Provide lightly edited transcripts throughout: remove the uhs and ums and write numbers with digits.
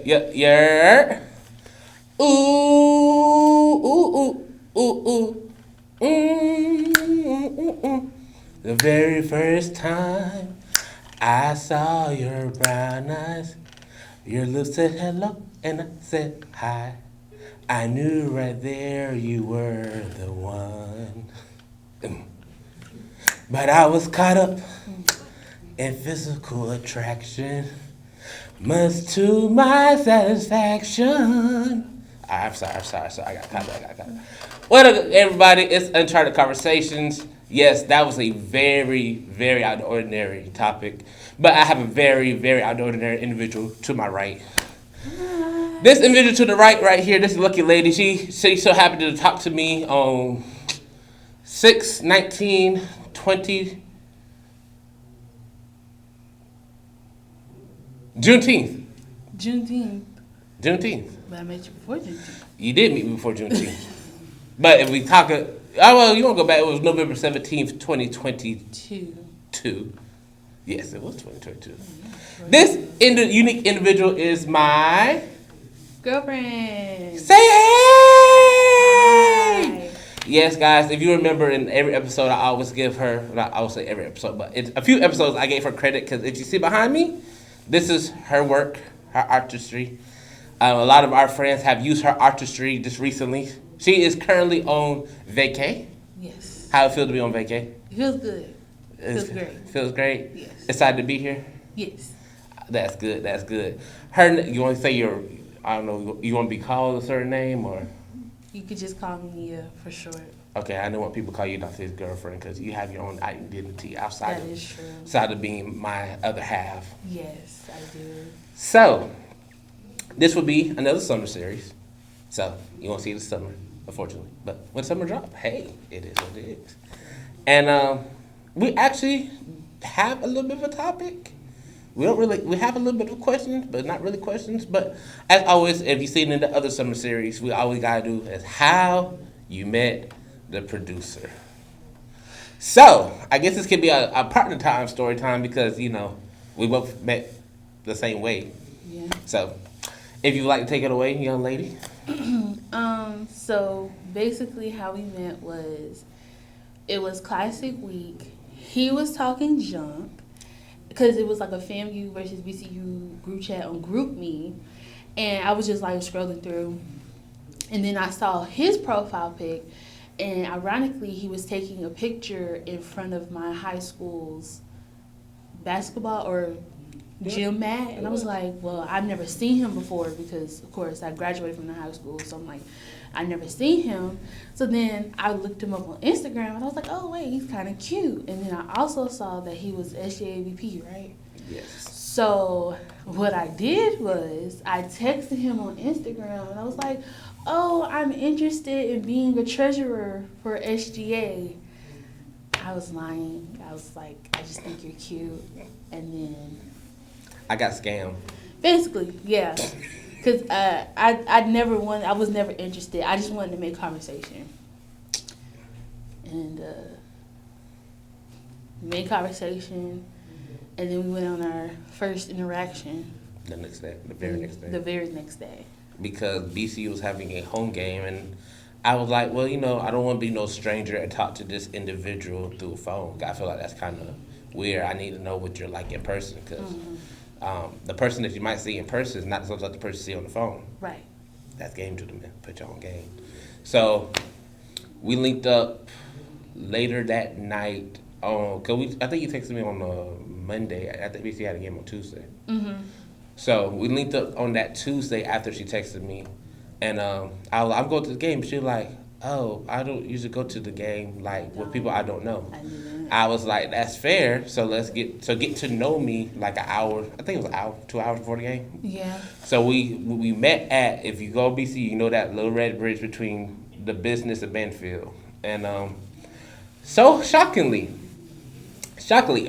Yeah. Ooh, ooh, ooh, ooh, ooh. The very first time I saw your brown eyes, your lips said hello, and I said hi. I knew right there you were the one. But I was caught up in physical attraction, much to my satisfaction. I'm sorry. I got caught up. What up, everybody? It's Uncharted Conversations. Yes, that was a very, very out of the ordinary topic, but I have a very, very out of the ordinary individual to my right. This individual to the right here, this lucky lady, she's so happy to talk to me on 6/19/20 Juneteenth. Juneteenth. Juneteenth. But I met you before Juneteenth. You did meet me before Juneteenth. But if we talk, well, you want to go back, it was November 17th, 2022. Yes, it was 2022. This unique individual is my girlfriend. Say hey! Hi. Yes, guys, if you remember in every episode, I always give her, not I would say every episode, but it's a few episodes I gave her credit because if you see behind me, this is her work, her artistry. A lot of our friends have used her artistry just recently. She is currently on vacay. Yes. How it feel to be on vacay? It feels good. Feels great. Feels great? Yes. Excited to be here? Yes. That's good. Her, you want to say I don't know, you want to be called a certain name or? You could just call me Nia for short. Okay, I don't want people to call you Dr. His girlfriend because you have your own identity outside That is true. outside of being my other half. Yes, I do. So, this will be another summer series. So, you won't see it this summer, unfortunately. But when summer drop, hey, it is what it is. And we actually have a little bit of a topic. We have a little bit of questions, but not really questions. But as always, if you've seen in the other summer series, we always gotta do is how you met the producer. So, I guess this could be a partner time, story time, because, we both met the same way. Yeah. So, if you'd like to take it away, young lady. So basically how we met was, it was Classic Week. He was talking junk, because it was like a FAMU versus HBCU group chat on GroupMe. And I was just like scrolling through. And then I saw his profile pic. And ironically, he was taking a picture in front of my high school's basketball or gym mat. And I was like, well, I've never seen him before because, of course, I graduated from the high school. So I'm like, I never seen him. So then I looked him up on Instagram and I was like, oh, wait, he's kind of cute. And then I also saw that he was SJAVP, right? Yes. So what I did was I texted him on Instagram and I was like, oh, I'm interested in being a treasurer for SGA. I was lying. I was like, I just think you're cute. And then I got scammed. Basically, yeah. Because I was never interested. I just wanted to make conversation. And made conversation. And then we went on our first interaction. The very next day. The very next day. Because BCU was having a home game, and I was like, well, I don't want to be no stranger and talk to this individual through a phone. I feel like that's kind of weird. I need to know what you're like in person, because the person that you might see in person is not something the person you see on the phone. Right. That's game to them, man. Put your own game. So we linked up later that night. I think you texted me on Monday. I think we had a game on Tuesday. Mm-hmm. So we linked up on that Tuesday after she texted me, and I'm going to the game. She was like, oh, I don't usually go to the game with people I don't know. I was like, that's fair. So let's get to know me like an hour. I think it was an hour, 2 hours before the game. Yeah. So we met at, if you go BC, you know that little red bridge between the business and Benfield. And so shockingly,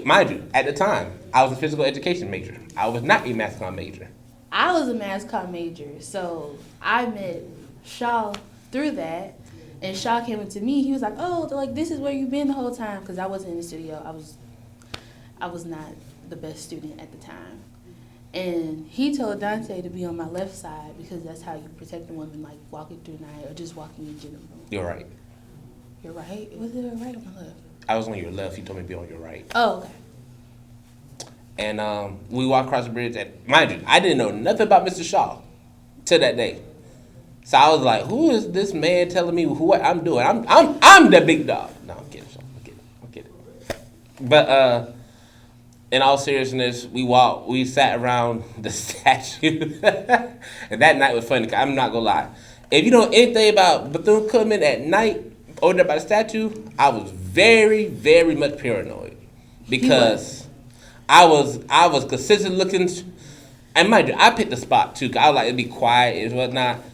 mind you, at the time, I was a physical education major. I was not a mass comm major. I was a mass comm major, so I met Shaw through that. And Shaw came up to me. He was like, "Oh, this is where you've been the whole time," because I wasn't in the studio. I was not the best student at the time. And he told Dante to be on my left side because that's how you protect a woman, like walking through the night or just walking in general. You're right. You're right? Was it right or my left? I was on your left. You told me to be on your right. Oh, okay. And we walked across the bridge. And mind you, I didn't know nothing about Mr. Shaw till that day. So I was like, "Who is this man telling me what I'm doing? I'm the big dog." No, I'm kidding, Shaw. I'm kidding. But in all seriousness, we sat around the statue, and that night was funny. 'Cause I'm not gonna lie. If you know anything about Bethune-Cookman at night over there by the statue, I was very, very much paranoid because I was consistently looking, and mind you, I picked the spot too. 'Cause I was like, it'd be quiet and whatnot.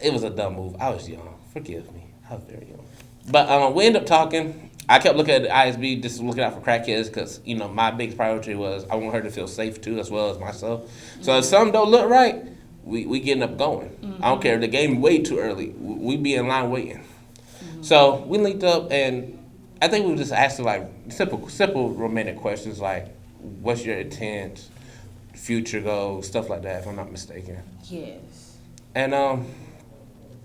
It was a dumb move. I was young. Forgive me. I was very young. But we ended up talking. I kept looking at the ISB, just looking out for crackheads, because my biggest priority was I want her to feel safe too, as well as myself. So if something don't look right, we getting up going. Mm-hmm. I don't care if the game way too early. We be in line waiting. Mm-hmm. So we linked up, and I think we were just asking like simple romantic questions like, "What's your intent, future goals, stuff like that?" If I'm not mistaken. Yes. And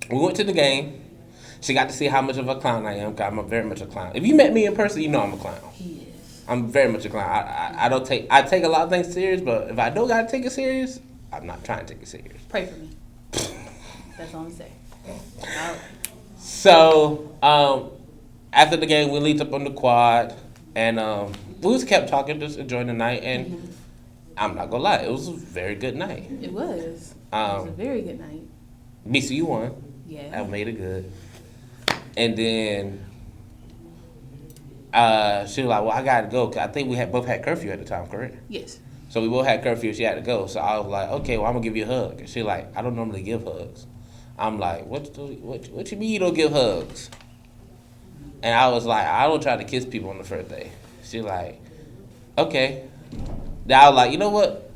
we went to the game. She got to see how much of a clown I am, because I'm very much a clown. If you met me in person, you know I'm a clown. He is. I'm very much a clown. I take a lot of things serious, but if I don't gotta take it serious, I'm not trying to take it serious. Pray for me. That's all I'm saying. So after the game, we linked up on the quad, and we just kept talking, just enjoying the night. And I'm not gonna lie, it was a very good night. It was. It was a very good night. BCU won. Yeah. I made it good. And then she was like, "Well, I gotta go." 'Cause I think we both had curfew at the time, correct? Yes. So we both had curfew. She had to go. So I was like, "Okay, well, I'm gonna give you a hug." And she like, "I don't normally give hugs." I'm like, "What you mean you don't give hugs?" And I was like, "I don't try to kiss people on the first day." She like, "Okay." Then I was like, "You know what?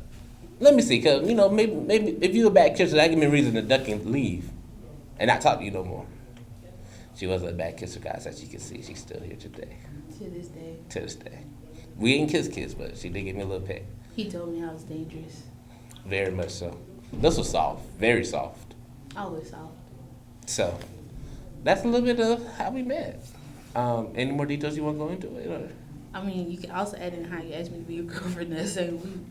Let me see, cause maybe if you a bad kisser, that give me a reason to duck and leave, and not talk to you no more." She wasn't a bad kisser, guys, as you can see. She's still here today. To this day. To this day. We didn't kiss, but she did give me a little peck. He told me I was dangerous. Very much so. This was soft. Very soft. Always soft. So, that's a little bit of how we met. Any more details you want to go into it? Or? I mean, you can also add in how you asked me to be your girlfriend that same week.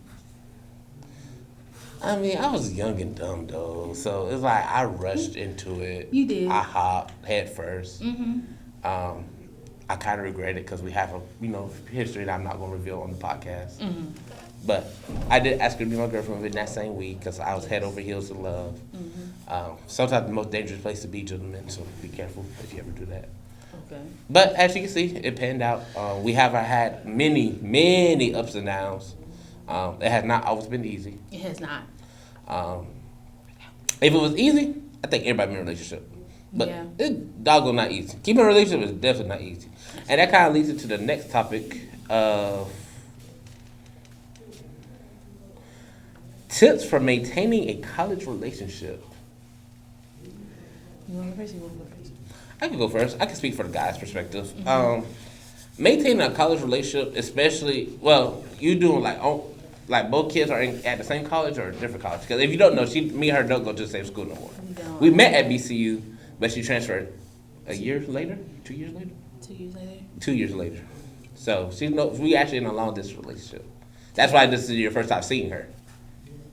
I mean, I was young and dumb, though. So, it's like I rushed into it. You did. I hopped head first. Mm-hmm. I kind of regret it because we have a history that I'm not going to reveal on the podcast. Mm-hmm. But I did ask her to be my girlfriend in that same week because I was head over heels in love. Mm-hmm. Sometimes the most dangerous place to be, gentlemen, so be careful if you ever do that. Okay. But as you can see, it panned out. We have had many ups and downs. It has not always been easy. It has not. If it was easy, I think everybody in a relationship. But yeah. It's doggone not easy. Keeping a relationship is definitely not easy. And that kind of leads into the next topic of tips for maintaining a college relationship. You want to go first or you want to go first? I can go first. I can speak for the guy's perspective. Mm-hmm. Maintaining a college relationship, especially, you doing like both kids are at the same college or a different college? Because if you don't know, me and her don't go to the same school no more. We met at BCU, but she transferred a year later? 2 years later? 2 years later. 2 years later. So we actually in a long distance relationship. That's why this is your first time seeing her.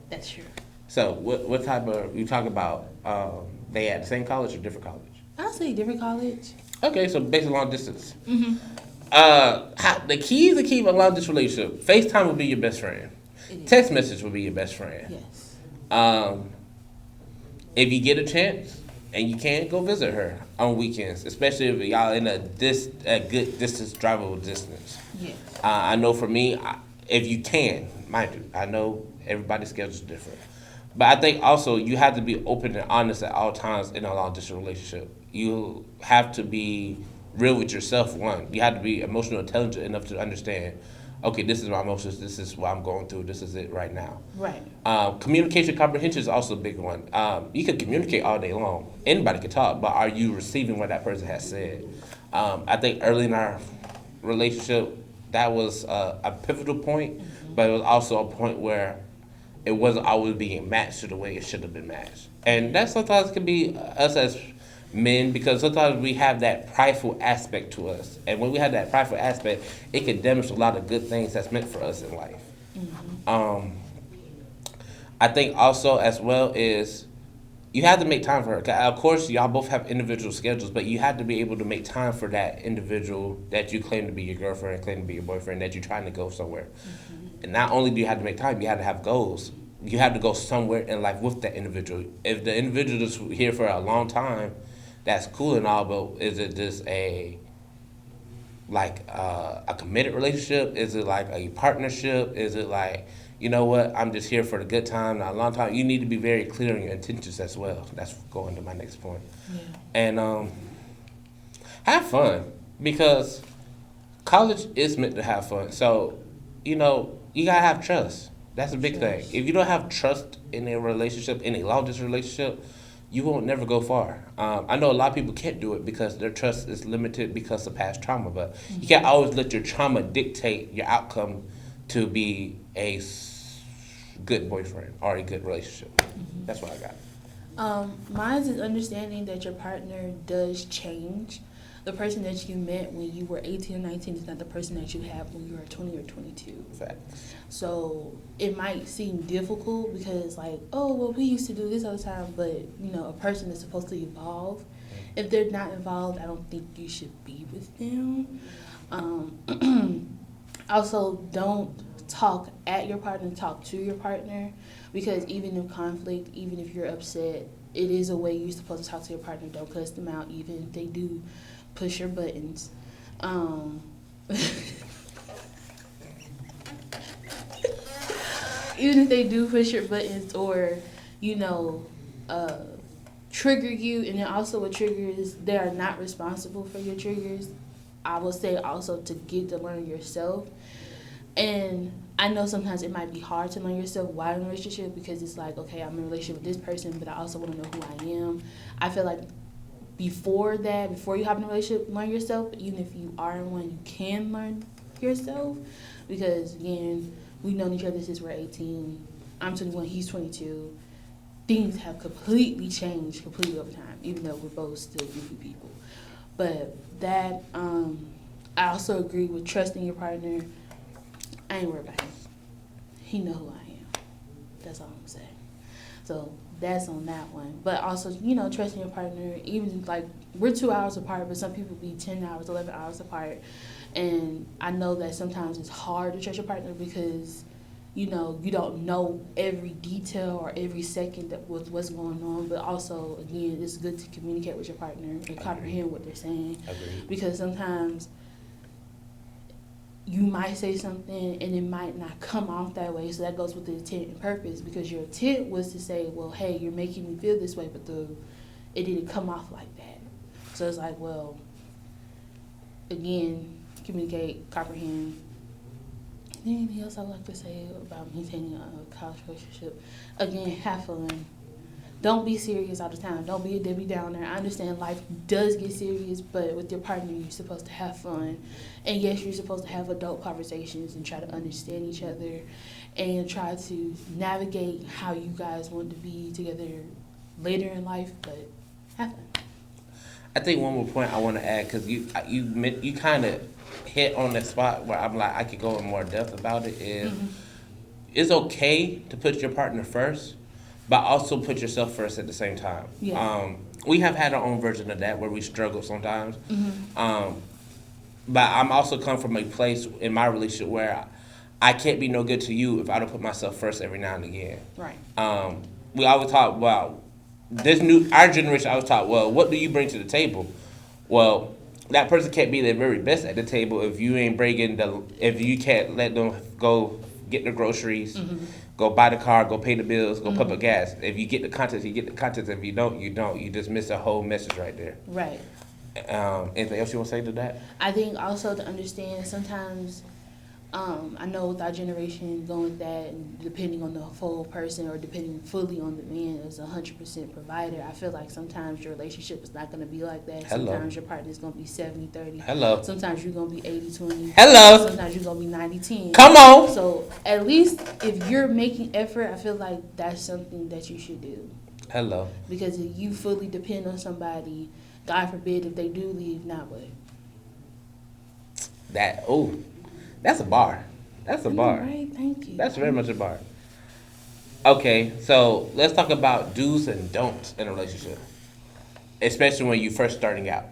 That's true. So what type of, you talking about, they at the same college or different college? I'll say different college. Okay, so basically long distance. Mm-hmm. The key to keep a long distance relationship, FaceTime will be your best friend. Text message will be your best friend. Yes. If you get a chance and you can, go visit her on weekends, especially if y'all in a good distance, drivable distance. Yes. I know for me, if you can, mind you, I know everybody's schedule is different. But I think also you have to be open and honest at all times in a long distance relationship. You have to be real with yourself, one. You have to be emotional intelligent enough to understand, okay, this is my emotions, this is what I'm going through, this is it right now. Right. Communication comprehension is also a big one. You can communicate all day long. Anybody can talk, but are you receiving what that person has said? I think early in our relationship, that was a pivotal point, but it was also a point where it wasn't always being matched to the way it should have been matched. And that sometimes can be us as men, because sometimes we have that prideful aspect to us. And when we have that prideful aspect, it can damage a lot of good things that's meant for us in life. I think also as well is you have to make time for her. 'Cause of course, y'all both have individual schedules, but you have to be able to make time for that individual that you claim to be your girlfriend, claim to be your boyfriend, that you're trying to go somewhere. And not only do you have to make time, you have to have goals. You have to go somewhere in life with that individual. If the individual is here for a long time, that's cool and all, but is it just a committed relationship? Is it like a partnership? Is it like, you know what, I'm just here for the good time, not a long time? You need to be very clear on your intentions as well. That's going to my next point. Yeah. And have fun, because college is meant to have fun. So, you gotta have trust. That's a big thing. If you don't have trust in a relationship, in a long distance relationship, you won't never go far. I know a lot of people can't do it because their trust is limited because of past trauma, but you can't always let your trauma dictate your outcome to be a good boyfriend or a good relationship. That's what I got. Mine is understanding that your partner does change. The person that you met when you were 18 or 19 is not the person that you have when you were 20 or 22. Facts. So it might seem difficult because, like, oh, well, we used to do this all the time, but, a person is supposed to evolve. If they're not involved, I don't think you should be with them. Also, don't talk at your partner, talk to your partner, because even in conflict, even if you're upset, it is a way you're supposed to talk to your partner. Don't cuss them out, even if they do push your buttons. Even if they do push your buttons or, trigger you, and then also what triggers, they are not responsible for your triggers. I will say also to get to learn yourself. And I know sometimes it might be hard to learn yourself while in a relationship, because it's like, okay, I'm in a relationship with this person, but I also want to know who I am. I feel like before you have in a relationship, learn yourself. Even if you are in one, you can learn yourself, because again, we've known each other since we're 18. I'm 21, he's 22. Things have completely changed over time, even though we're both still goofy people. But that, I also agree with trusting your partner. I ain't worried about him. He know who I am. That's all I'm saying. So that's on that one. But also, trusting your partner, even like we're 2 hours apart, but some people be 10 hours, 11 hours apart. And I know that sometimes it's hard to trust your partner because, you don't know every detail or every second that with what's going on. But also, again, it's good to communicate with your partner and comprehend what they're saying. Agreed. Because sometimes you might say something and it might not come off that way. So that goes with the intent and purpose, because your intent was to say, well, hey, you're making me feel this way, but it didn't come off like that. So it's like, well, again, communicate, comprehend. Anything else I would like to say about maintaining a college relationship? Again, have fun. Don't be serious all the time. Don't be a Debbie Downer. I understand life does get serious, but with your partner, you're supposed to have fun. And yes, you're supposed to have adult conversations and try to understand each other and try to navigate how you guys want to be together later in life, but have fun. I think one more point I want to add, because you kind of hit on that spot where I'm like, I could go in more depth about it, is it's okay to put your partner first, but also put yourself first at the same time. Yeah. We have had our own version of that where we struggle sometimes. But I'm also come from a place in my relationship where I can't be no good to you if I don't put myself first every now and again. Right. We always talk, well, our generation always talk, well, what do you bring to the table? Well, that person can't be their very best at the table if you ain't if you can't let them go get the groceries, go buy the car, go pay the bills, go pump up gas. If you get the content, you get the content. If you don't, you don't. You just miss a whole message right there. Right. Anything else you want to say to that? I think also to understand sometimes I know with our generation going with that, and depending on the full person or depending fully on the man as 100% provider, I feel like sometimes your relationship is not going to be like that. Hello. Sometimes your partner is going to be 70-30. Hello. Sometimes you're going to be 80-20. Hello. Sometimes you're going to be 90-10. Come on. So at least if you're making effort, I feel like that's something that you should do. Hello. Because if you fully depend on somebody, God forbid if they do leave, now what? That's a bar. That's a bar. Right, thank you. That's very much a bar. Okay, so let's talk about do's and don'ts in a relationship, especially when you first starting out.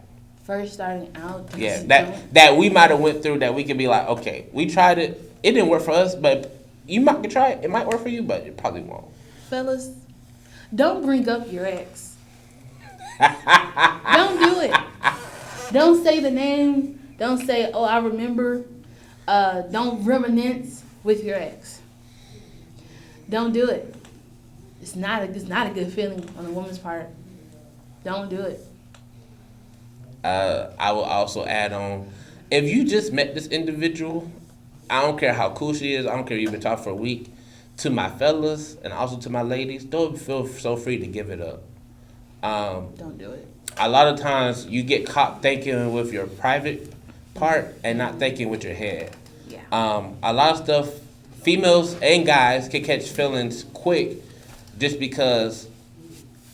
First starting out. Yeah, that we might have went through that we could be like, okay, we tried it, it didn't work for us, but you might could try it. It might work for you, but it probably won't. Fellas, don't bring up your ex. Don't do it. Don't say the name. Don't say, oh, I remember. Don't reminisce with your ex. Don't do it. It's not a good feeling on a woman's part. Don't do it. I will also add on, if you just met this individual, I don't care how cool she is, I don't care if you've been talking for a week, to my fellas and also to my ladies, don't feel so free to give it up. Don't do it. A lot of times you get caught thinking with your private part and not thinking with your head. Yeah. A lot of stuff, females and guys can catch feelings quick just because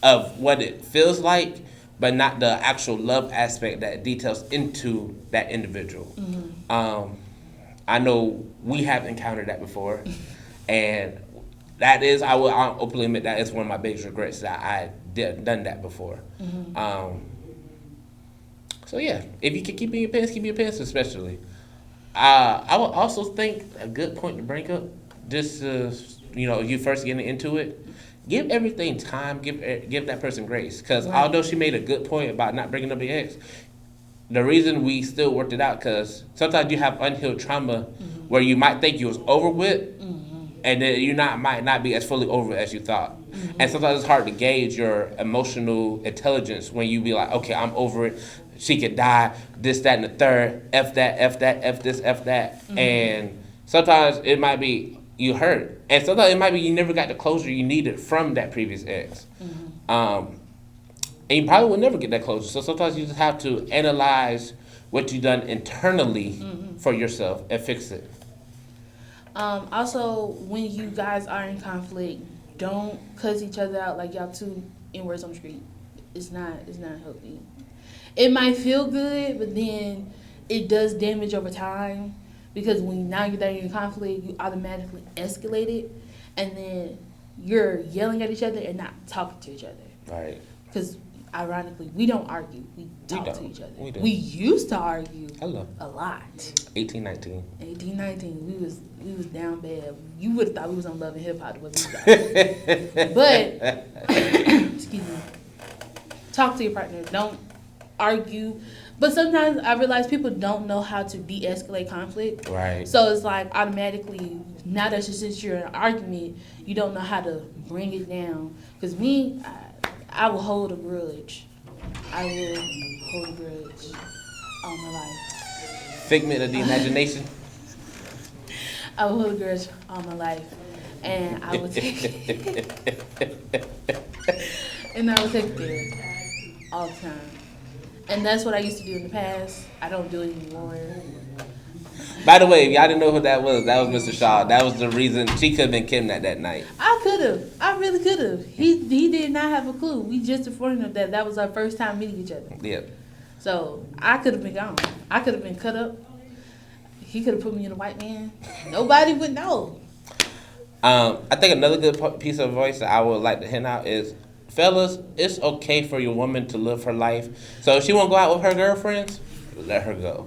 of what it feels like, but not the actual love aspect that details into that individual. Mm-hmm. I know we have encountered that before, and that is, I'll openly admit, that is one of my biggest regrets, that I done that before. Mm-hmm. So yeah, if you can keep in your pants, keep in your pants, especially. I would also think a good point to bring up, just you first getting into it, give everything time, give that person grace, because Right. although she made a good point about not bringing up your ex, the reason we still worked it out, because sometimes you have unhealed trauma where you might think you was over with, and then you might not be as fully over it as you thought. And sometimes it's hard to gauge your emotional intelligence when you be like, okay, I'm over it. She could die, this, that, and the third, F that, F that, F this, F that. And sometimes it might be you hurt. And sometimes it might be you never got the closure you needed from that previous ex. And you probably will never get that closure. So sometimes you just have to analyze what you've done internally for yourself and fix it. Also, when you guys are in conflict, don't cuss each other out like y'all two N-words on the street. It's not healthy. It might feel good, but then it does damage over time, because when now you're in conflict, you automatically escalate it, and then you're yelling at each other and not talking to each other. Right. Because ironically, we don't argue. We talk to each other. We don't. We used to argue Hello. a lot. 18, 19. 18, 19, we was down bad. You would have thought we was on Love and Hip Hop the way we got. But excuse me. Talk to your partner. Don't argue. But sometimes I realize people don't know how to de-escalate conflict. Right. So it's like automatically, now that since you're in an argument, you don't know how to bring it down. Because me, I will hold a grudge. I will hold a grudge all my life. Figment of the imagination. I will hold a grudge all my life. And I will take and I will take it there all the time. And that's what I used to do in the past. I don't do it anymore. By the way, if y'all didn't know who that was Mr. Shaw. That was the reason she could have been kidnapped that night. I could have. I really could have. He did not have a clue. We just informed him that was our first time meeting each other. Yeah. So I could have been gone. I could have been cut up. He could have put me in a white man. Nobody would know. I think another good piece of advice that I would like to hand out is, fellas, it's okay for your woman to live her life. So if she won't go out with her girlfriends, let her go.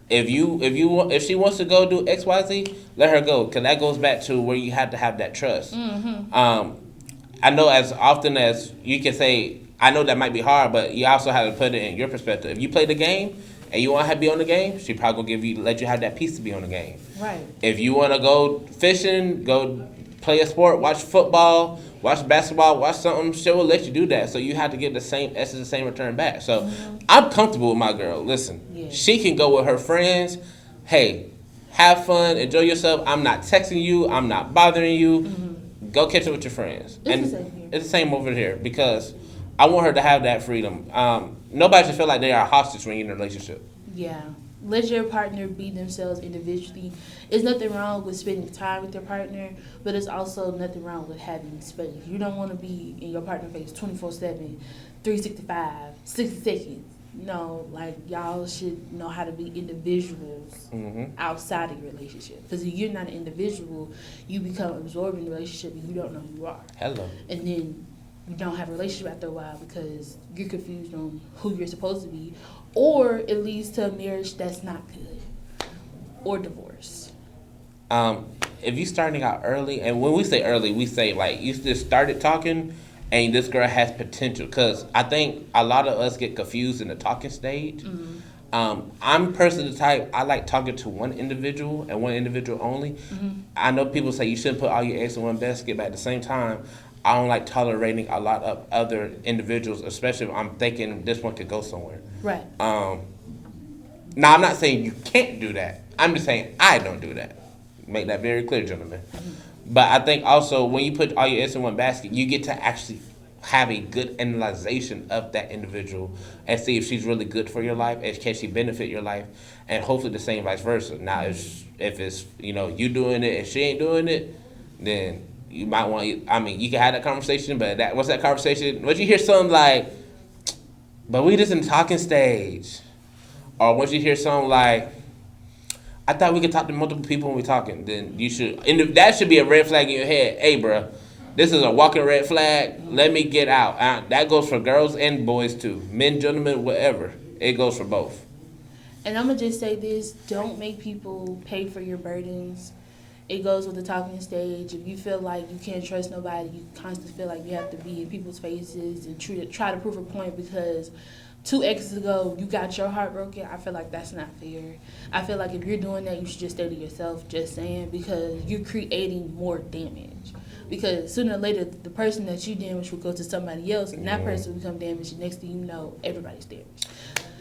If she wants to go do XYZ, let her go, because that goes back to where you have to have that trust. I know as often as you can say, I know that might be hard, but you also have to put it in your perspective. If you play the game and you want to be on the game, she probably gonna let you have that piece to be on the game. Right. If you want to go fishing, go play a sport, watch football, watch basketball, watch something, she will let you do that. So you have to give the same essence, the same return back. So I'm comfortable with my girl. Listen, Yeah. she can go with her friends. Hey, have fun, enjoy yourself. I'm not texting you. I'm not bothering you. Go catch up with your friends. It's the same here. It's the same over here because I want her to have that freedom. Nobody should feel like they are hostage when you're in a relationship. Yeah. Let your partner be themselves individually. There's nothing wrong with spending time with your partner, but there's also nothing wrong with having space. You don't want to be in your partner's face 24/7, 365, 60 seconds. No, like y'all should know how to be individuals outside of your relationship. Because if you're not an individual, you become absorbed in the relationship and you don't know who you are. Hello. And then you don't have a relationship after a while because you're confused on who you're supposed to be, or it leads to a marriage that's not good, or divorce. If you starting out early, and when we say early, we say like you just started talking, and this girl has potential. Because I think a lot of us get confused in the talking stage. I'm personally the type, I like talking to one individual and one individual only. I know people say you shouldn't put all your eggs in one basket, but at the same time, I don't like tolerating a lot of other individuals, especially if I'm thinking this one could go somewhere. Right. Now, I'm not saying you can't do that. I'm just saying I don't do that. Make that very clear, gentlemen. But I think also when you put all your eggs in one basket, you get to actually have a good analyzation of that individual and see if she's really good for your life, and can she benefit your life, and hopefully the same vice versa. Now, if it's you doing it and she ain't doing it, then you might want. You can have that conversation, but what's that conversation? Once you hear something like, "But we just in the talking stage," or once you hear something like, "I thought we could talk to multiple people when we're talking," then you should. And that should be a red flag in your head. Hey, bruh, this is a walking red flag. Let me get out. That goes for girls and boys too. Men, gentlemen, whatever. It goes for both. And I'm going to just say this. Don't make people pay for your burdens. It goes with the talking stage. If you feel like you can't trust nobody, you constantly feel like you have to be in people's faces and try to prove a point because 2 exes ago you got your heart broken. I feel like that's not fair. I feel like if you're doing that, you should just stay to yourself, just saying, because you're creating more damage. Because sooner or later, the person that you damaged will go to somebody else, and that person will become damaged, and next thing you know, everybody's damaged.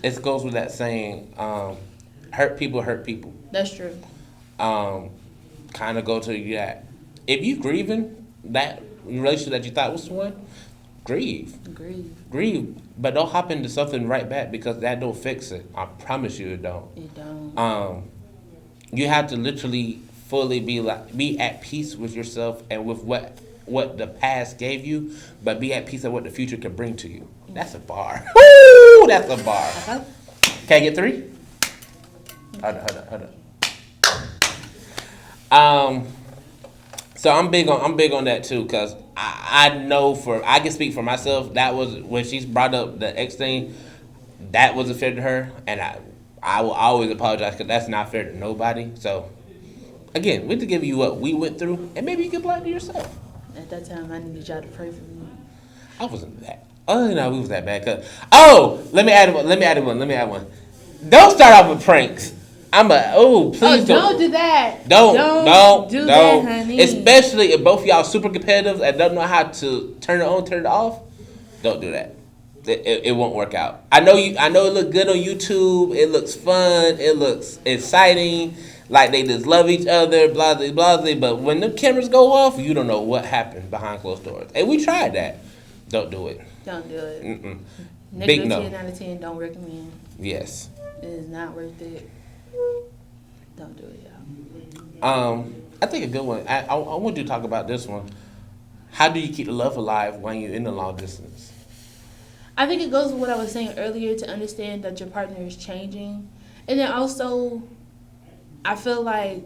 It goes with that saying, hurt people hurt people. That's true. Kind of go to that. If you grieving that relationship that you thought was the one, grieve. Grieve. But don't hop into something right back because that don't fix it. I promise you it don't. It don't. You have to literally fully be at peace with yourself and with what the past gave you, but be at peace with what the future can bring to you. That's a bar. Woo! That's a bar. Okay. Can I get 3? Hold on. So I'm big on that too, cause I know I can speak for myself. That was when she's brought up the ex thing. That wasn't fair to her, and I will always apologize because that's not fair to nobody. So again, we have to give you what we went through, and maybe you can apply it to yourself. At that time, I needed y'all to pray for me. I wasn't that. Oh no, we was that bad. Let me add one. Don't start off with pranks. Please don't do that. Don't do that, honey. Especially if both of y'all super competitive and don't know how to turn it on, turn it off. Don't do that. It won't work out. I know it look good on YouTube. It looks fun. It looks exciting. Like they just love each other, blah blah blah. But when the cameras go off, you don't know what happened behind closed doors. And we tried that. Don't do it. Don't do it. Big no. 10 out of 10. Don't recommend. Yes. It is not worth it. Don't do it, y'all. I think a good one. I want you to talk about this one. How do you keep the love alive when you're in the long distance? I think it goes with what I was saying earlier, to understand that your partner is changing. And then also, I feel like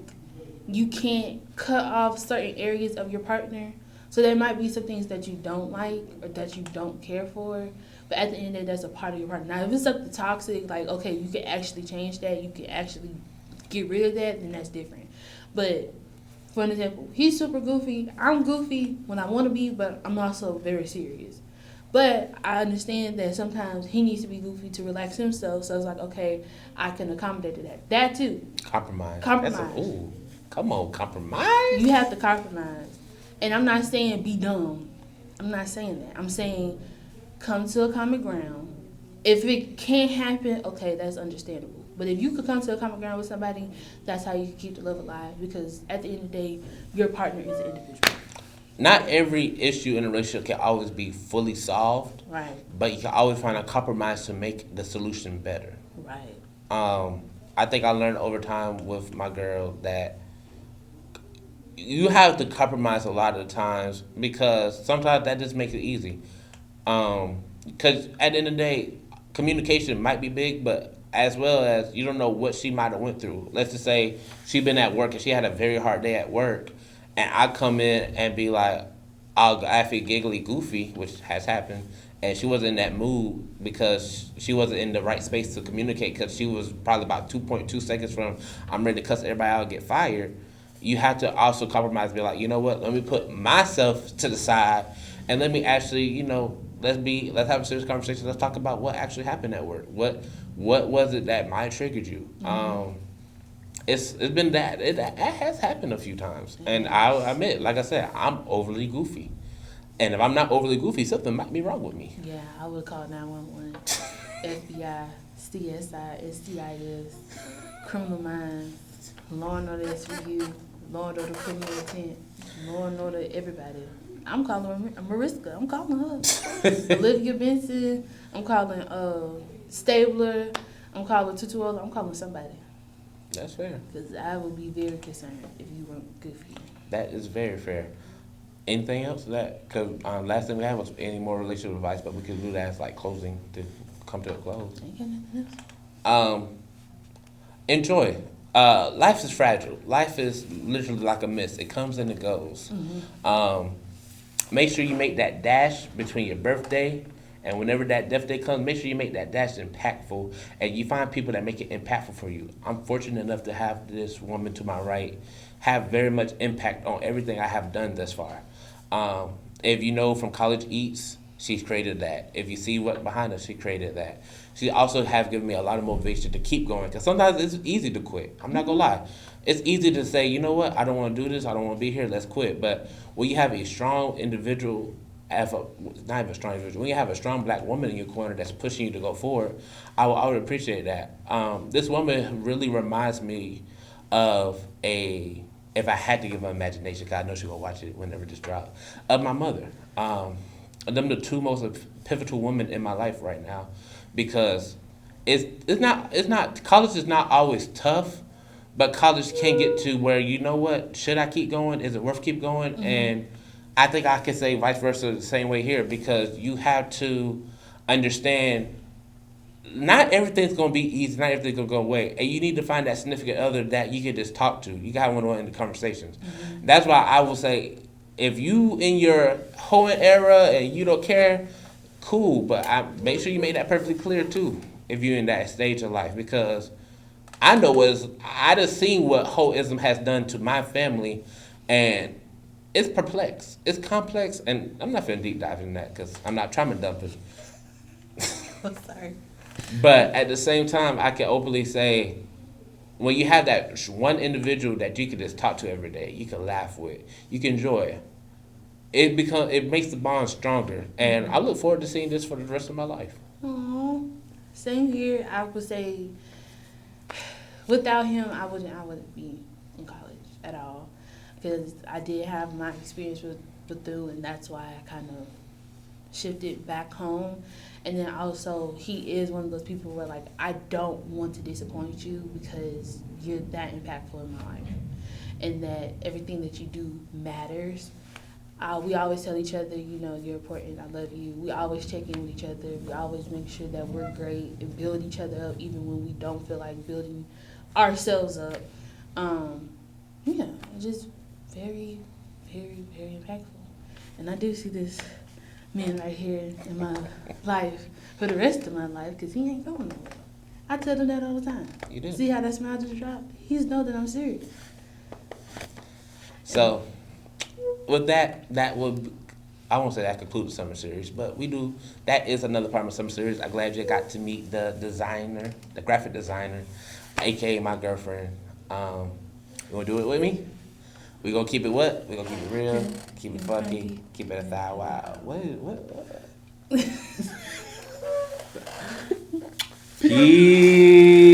you can't cut off certain areas of your partner. So there might be some things that you don't like or that you don't care for. But at the end of the day, that's a part of your partner. Now, if it's something toxic, like, okay, you can actually change that. You can actually get rid of that, then that's different. But for an example, he's super goofy. I'm goofy when I want to be, but I'm also very serious. But I understand that sometimes he needs to be goofy to relax himself. So it's like, okay, I can accommodate to that. That too. Compromise. Come on, compromise. You have to compromise. And I'm not saying be dumb. I'm not saying that. I'm saying come to a common ground. If it can't happen, okay, that's understandable. But if you could come to a common ground with somebody, that's how you can keep the love alive. Because at the end of the day, your partner is an individual. Not every issue in a relationship can always be fully solved, Right. but you can always find a compromise to make the solution better. Right. I think I learned over time with my girl that you have to compromise a lot of the times because sometimes that just makes it easy. Because at the end of the day, communication might be big, but as well as you don't know what she might have went through. Let's just say she been at work and she had a very hard day at work, and I come in and be like, I'll actually giggly goofy, which has happened, and she wasn't in that mood because she wasn't in the right space to communicate because she was probably about 2.2 seconds from I'm ready to cuss everybody out and get fired. You have to also compromise, be like, you know what, let me put myself to the side and let me actually, let's have a serious conversation. Let's talk about what actually happened at work. What was it that might have triggered you? Mm-hmm. It's been that it has happened a few times, and I'll admit, like I said, I'm overly goofy, and if I'm not overly goofy, something might be wrong with me. Yeah, I would call 911, FBI, CSI, SCIS, Criminal Minds, Law and Order SVU, Law and Order Criminal Intent, Law and Order everybody. I'm calling Mariska. I'm calling her. Olivia Benson. I'm calling Stabler. I'm calling Tutuola. I'm calling somebody. That's fair. Because I would be very concerned if you weren't good for you. That is very fair. Anything else? Because last thing we had was any more relationship advice, but we could do that as like closing to come to a close. Ain't got nothing else. Enjoy. Life is fragile. Life is literally like a mist. It comes and it goes. Mm-hmm. Make sure you make that dash between your birthday and whenever that death day comes, make sure you make that dash impactful and you find people that make it impactful for you. I'm fortunate enough to have this woman to my right have very much impact on everything I have done thus far. If you know from College Eats, she's created that. If you see what behind us, she created that. She also has given me a lot of motivation to keep going because sometimes it's easy to quit. I'm not gonna lie. It's easy to say, you know what, I don't want to do this, I don't want to be here, let's quit. But when you have a strong individual, not even a strong individual, when you have a strong black woman in your corner that's pushing you to go forward, I would appreciate that. This woman really reminds me of if I had to give her imagination, because I know she's going to watch it whenever this drops, of my mother. Them the two most pivotal women in my life right now because it's not college is not always tough. But college can get to where, you know what, should I keep going? Is it worth keep going? Mm-hmm. And I think I could say vice versa the same way here because you have to understand not everything's going to be easy, not everything's going to go away. And you need to find that significant other that you can just talk to. You got one-on-one in the conversations. Mm-hmm. That's why I will say, if you in your hoeing era and you don't care, cool. But make sure you make that perfectly clear too if you're in that stage of life because I just seen what hoism has done to my family, and it's perplexed. It's complex, and I'm not finna deep dive in that because I'm not trauma dumping. I'm sorry. But at the same time, I can openly say, when you have that one individual that you can just talk to every day, you can laugh with, you can enjoy, it makes the bond stronger, and I look forward to seeing this for the rest of my life. Aww. Same here. I would say. Without him, I wouldn't be in college at all because I did have my experience with Bethune, and that's why I kind of shifted back home. And then also, he is one of those people where, like, I don't want to disappoint you because you're that impactful in my life and that everything that you do matters. We always tell each other, you're important, I love you. We always check in with each other. We always make sure that we're great and build each other up even when we don't feel like building ourselves up. Just very, very, very impactful. And I do see this man right here in my life for the rest of my life because he ain't going nowhere. I tell him that all the time. You do. See how that smile just dropped? He's know that I'm serious. So, with that would, I won't say that concludes the summer series, but that is another part of the summer series. I'm glad you got to meet the designer, the graphic designer, aka my girlfriend. You want to do it with me? We gonna keep it what? We gonna keep it real, keep it funky, keep it a thigh wild. What? Peace.